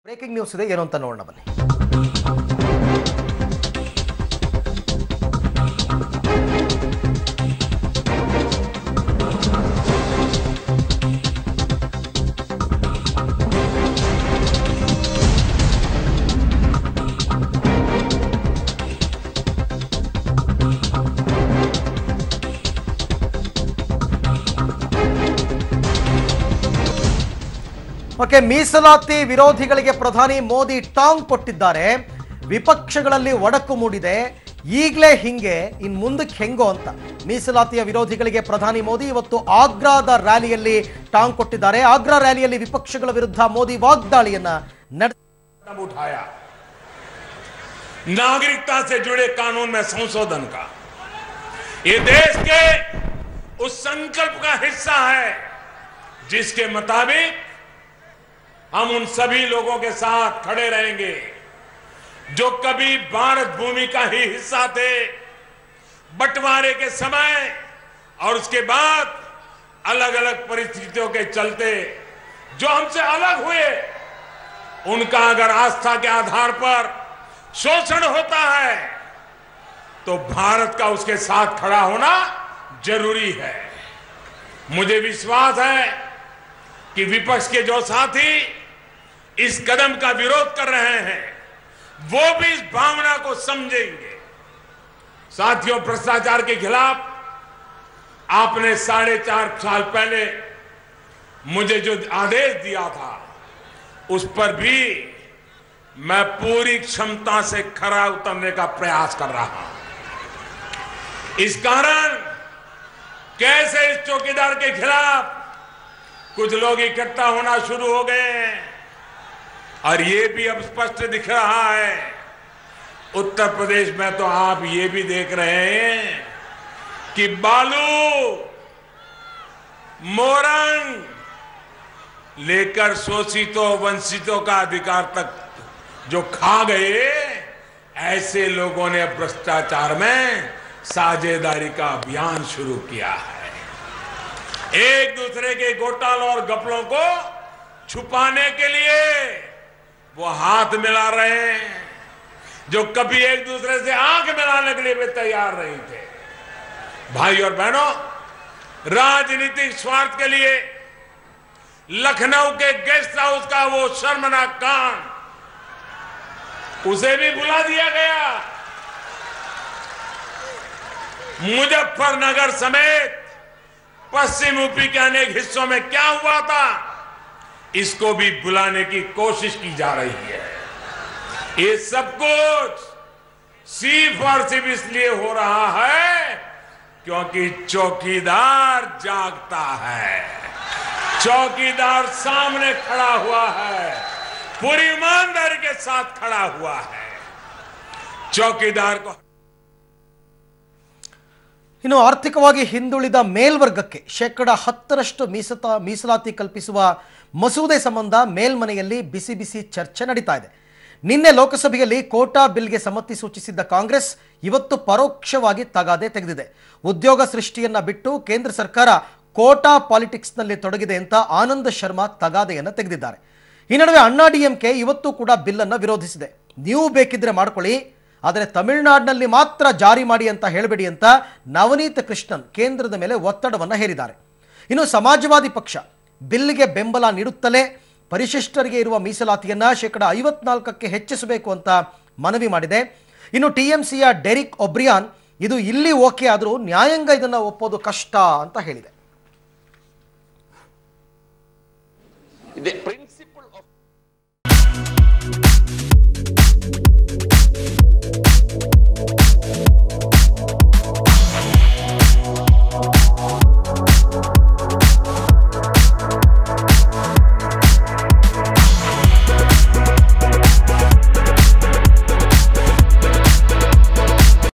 Breaking news ಇದೆ, ಏನು ಅಂತ ನೋಡೋಣ ಬನ್ನಿ. ಓಕೆ, ಮೀಸಲಾತಿ ವಿರೋಧಿಗಳಿಗೆ ಪ್ರಧಾನಿ ಮೋದಿ ಟಾಂಗ್ ಕೊಟ್ಟಿದ್ದಾರೆ. ವಿಪಕ್ಷಗಳಲ್ಲಿ ಒಡಕು ಮೂಡಿದೆ. ಈಗಲೇ ಹಿಂಗೆ ಇನ್ ಮುಂದಕ್ಕೆ ಹೆಂಗೋ ಅಂತ ಮೀಸಲಾತಿಯ ವಿರೋಧಿಗಳಿಗೆ ಪ್ರಧಾನಿ ಮೋದಿ ಇವತ್ತು ಆಗ್ರಾದ ರ್ಯಾಲಿಯಲ್ಲಿ ಟಾಂಗ್ ಕೊಟ್ಟಿದ್ದಾರೆ. ಆಗ್ರಾ ರ್ಯಾಲಿಯಲ್ಲಿ ವಿಪಕ್ಷಗಳ ವಿರುದ್ಧ ಮೋದಿ ವಾಗ್ದಾಳಿಯನ್ನ उठाया नागरिकता से जुड़े कानून में संशोधन का। ये देश के उस संकल्प का हिस्सा है जिसके मुताबिक हम उन सभी लोगों के साथ खड़े रहेंगे जो कभी भारत भूमि का ही हिस्सा थे। बंटवारे के समय और उसके बाद अलग अलग परिस्थितियों के चलते जो हमसे अलग हुए, उनका अगर आस्था के आधार पर शोषण होता है तो भारत का उसके साथ खड़ा होना जरूरी है। मुझे विश्वास है कि विपक्ष के जो साथी इस कदम का विरोध कर रहे हैं वो भी इस भावना को समझेंगे। साथियों, भ्रष्टाचार के खिलाफ आपने 4.5 साल पहले मुझे जो आदेश दिया था उस पर भी मैं पूरी क्षमता से खरा उतरने का प्रयास कर रहा हूं। इस कारण कैसे इस चौकीदार के खिलाफ कुछ लोग इकट्ठा होना शुरू हो गए हैं और ये भी अब स्पष्ट दिख रहा है। उत्तर प्रदेश में तो आप ये भी देख रहे हैं कि बालू, मोरंग लेकर शोषितों वंचितों का अधिकार तक जो खा गए, ऐसे लोगों ने भ्रष्टाचार में साझेदारी का अभियान शुरू किया है। एक दूसरे के घोटालों और घपलों को छुपाने के लिए वो हाथ मिला रहे हैं जो कभी एक दूसरे से आंख मिलाने के लिए भी तैयार नहीं थे। भाई और बहनों, राजनीतिक स्वार्थ के लिए लखनऊ के गेस्ट हाउस का वो शर्मनाक कांड, उसे भी बुला दिया गया। मुजफ्फरनगर समेत पश्चिम यूपी के अनेक हिस्सों में क्या हुआ था, इसको भी बुलाने की कोशिश की जा रही है। ये सब कुछ सिर्फ और सिर्फ इसलिए हो रहा है क्योंकि चौकीदार जागता है, चौकीदार सामने खड़ा हुआ है, पूरी ईमानदारी के साथ खड़ा हुआ है। चौकीदार को ಇನ್ನು ಆರ್ಥಿಕವಾಗಿ ಹಿಂದುಳಿದ ಮೇಲ್ವರ್ಗಕ್ಕೆ 10% ಮೀಸಲಾತಿ ಕಲ್ಪಿಸುವ ಮಸೂದೆ ಸಂಬಂಧ ಮೇಲ್ಮನೆಯಲ್ಲಿ ಬಿಸಿ ಬಿಸಿ ಚರ್ಚೆ ನಡೀತಾ ಇದೆ. ನಿನ್ನೆ ಲೋಕಸಭೆಯಲ್ಲಿ ಕೋಟಾ ಬಿಲ್ಗೆ ಸಮ್ಮತಿ ಸೂಚಿಸಿದ್ದ ಕಾಂಗ್ರೆಸ್ ಇವತ್ತು ಪರೋಕ್ಷವಾಗಿ ತಗಾದೆ ತೆಗೆದಿದೆ. ಉದ್ಯೋಗ ಸೃಷ್ಟಿಯನ್ನ ಬಿಟ್ಟು ಕೇಂದ್ರ ಸರ್ಕಾರ ಕೋಟಾ ಪಾಲಿಟಿಕ್ಸ್ನಲ್ಲಿ ತೊಡಗಿದೆ ಅಂತ ಆನಂದ್ ಶರ್ಮಾ ತಗಾದೆಯನ್ನು ತೆಗೆದಿದ್ದಾರೆ. ಈ ನಡುವೆ ಅಣ್ಣಾ ಡಿಎಂಕೆ ಇವತ್ತು ಕೂಡ ಬಿಲ್ ಅನ್ನು ವಿರೋಧಿಸಿದೆ. ನೀವು ಬೇಕಿದ್ರೆ ಮಾಡ್ಕೊಳ್ಳಿ, ಆದರೆ ತಮಿಳುನಾಡಿನಲ್ಲಿ ಮಾತ್ರ ಜಾರಿ ಮಾಡಿ ಅಂತ ಹೇಳಬೇಡಿ ಅಂತ ನವನೀತ್ ಕೃಷ್ಣನ್ ಕೇಂದ್ರದ ಮೇಲೆ ಒತ್ತಡವನ್ನು ಹೇರಿದ್ದಾರೆ. ಇನ್ನು ಸಮಾಜವಾದಿ ಪಕ್ಷ ಬಿಲ್ಗೆ ಬೆಂಬಲ ನೀಡುತ್ತಲೇ ಪರಿಶಿಷ್ಟರಿಗೆ ಇರುವ ಮೀಸಲಾತಿಯನ್ನ 54% ಹೆಚ್ಚಿಸಬೇಕು ಅಂತ ಮನವಿ ಮಾಡಿದೆ. ಇನ್ನು ಟಿಎಂಸಿಯ ಡೆರಿಕ್ ಒಬ್ರಿಯಾನ್ ಇದು ಇಲ್ಲಿ ಓಕೆ ಆದರೂ ನ್ಯಾಯಾಂಗ ಇದನ್ನು ಒಪ್ಪೋದು ಕಷ್ಟ ಅಂತ ಹೇಳಿದೆ.